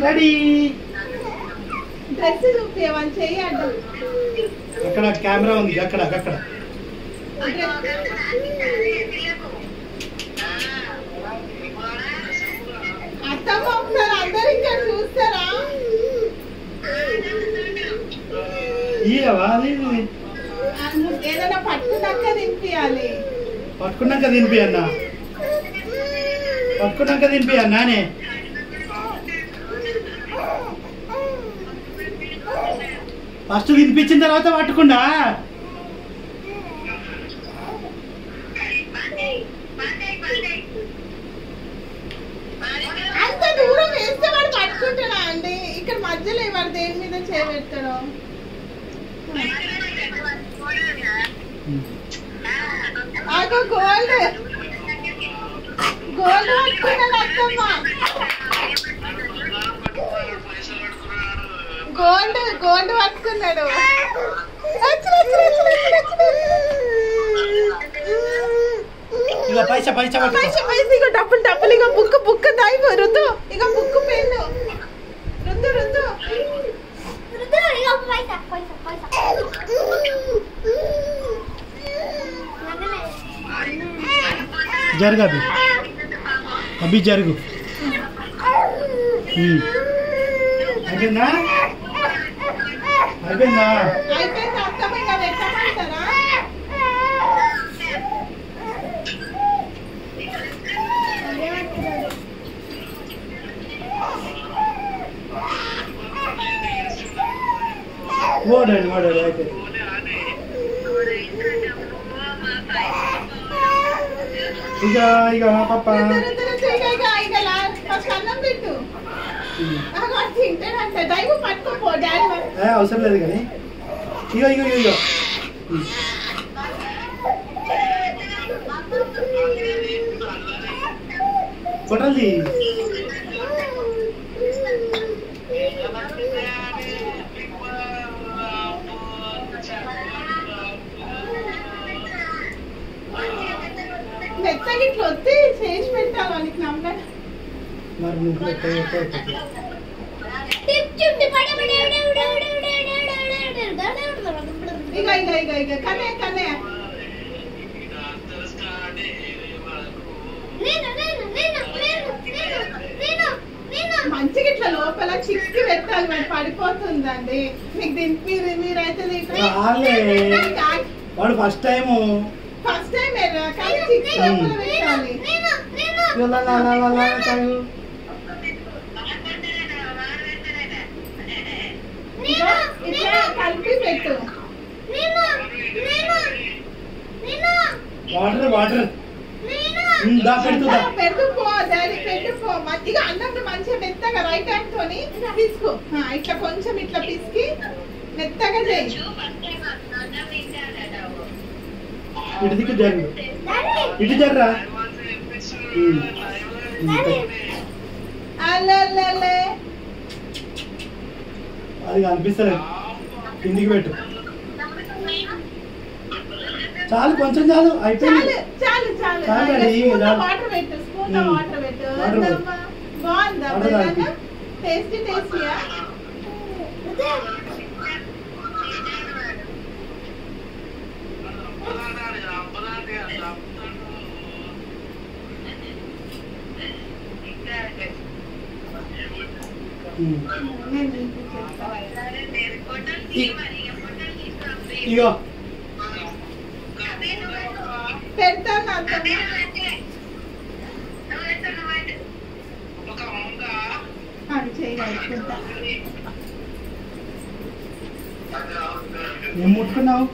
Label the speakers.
Speaker 1: Ready.
Speaker 2: Dress చూపించమని చెయ్యడ్డు.
Speaker 1: అక్కడ camera ఉంది, అక్కడ అక్కడ.
Speaker 2: అత్తమ్మ ఒకసారి అందరు ఇక్కడ చూస్తారా? ఏదైనా పట్టుకున్నాక తినిపియాలి.
Speaker 1: పట్టుకున్నాక తినిపియన్నా, పట్టుకున్నాక తినిపియన్నానే. ఫస్ట్ తినిపించిన తర్వాత పట్టుకుండా.
Speaker 2: అంత దూరం వేస్తే వాడు పట్టుకుంటాడా అండి? ఇక్కడ మధ్యలో వాడు దేని మీద చేయబెడతాడు? అగో గోల్డ్ గోల్డ్ పట్టుకున్నాడు అత్తమ్మ. గోల్డ్ గోల్డ్ పట్టుకున్నాడు.
Speaker 1: ఇక పైసా పైసా
Speaker 2: పైసా పైసా. ఇక డబ్బులు డబ్బులు. ఇక బుక్ బుక్ దాయిపో రుద్దు. ఇక బుక్ పెన్ను రుద్దు రుద్దు.
Speaker 1: జరుగు అభి, అభి జరుగు. అయిపోయిందా? అయిపోయిందా?
Speaker 2: అయిపోయింది అత్తమ్మ. ఇక పెట్టమంటారా?
Speaker 1: ఓడండి ఓడండి. అయిపోయింది. ఇక ఇక పాప
Speaker 2: అన్నం పెట్టు. తింటాడంట. దైవ పట్టుకోపో డాడీ.
Speaker 1: అవసరం లేదు కానీ ఇగో ఇగో ఇగో కొట్టాలి.
Speaker 2: మెత్తగా ఇట్లా వస్తే చేసి పెట్టాలి వాళ్ళకి. నమ్మ
Speaker 1: మరి నువ్వు
Speaker 2: ఇక ఇక ఇక ఇక కనే కనే. మంచిగా ఇట్లా లోపల చిక్కి పెట్టాలి. మరి పడిపోతుందండి మీకు. దీనికి మీరైతే
Speaker 1: వాడు ఫస్ట్ టైం
Speaker 2: కానీ చిక్కి లోపల పెట్టాలి. ఇట్లా కలిపి పెట్టు.
Speaker 1: వాటర్ వాటర్
Speaker 2: పెట్టుకో డాడీ పెట్టుకో. ఇక అన్నం మంచిగా మెత్తగా రైట్ హ్యాండ్ తోని తీసుకో. ఇట్లా కొంచెం ఇట్లా పిసికి మెత్తగా చేయి.
Speaker 1: ఇటు దిక్కు జరుగు, ఇటు జర్రా.
Speaker 2: అల్లల్లే
Speaker 1: అది కనిపిస్తలేదు. కిందికి పెట్టు. చాలు, కొంచెం చాలు. అయిపోయింది.
Speaker 2: చాలు చాలు. వాటర్ పెట్టు. స్పూన్ వాటర్ పెట్టు. బాగుందా? టేస్టీ టేస్టీయా?
Speaker 1: ఇగో
Speaker 2: పెడతాను.
Speaker 1: ఏం ముట్టుకున్నావు?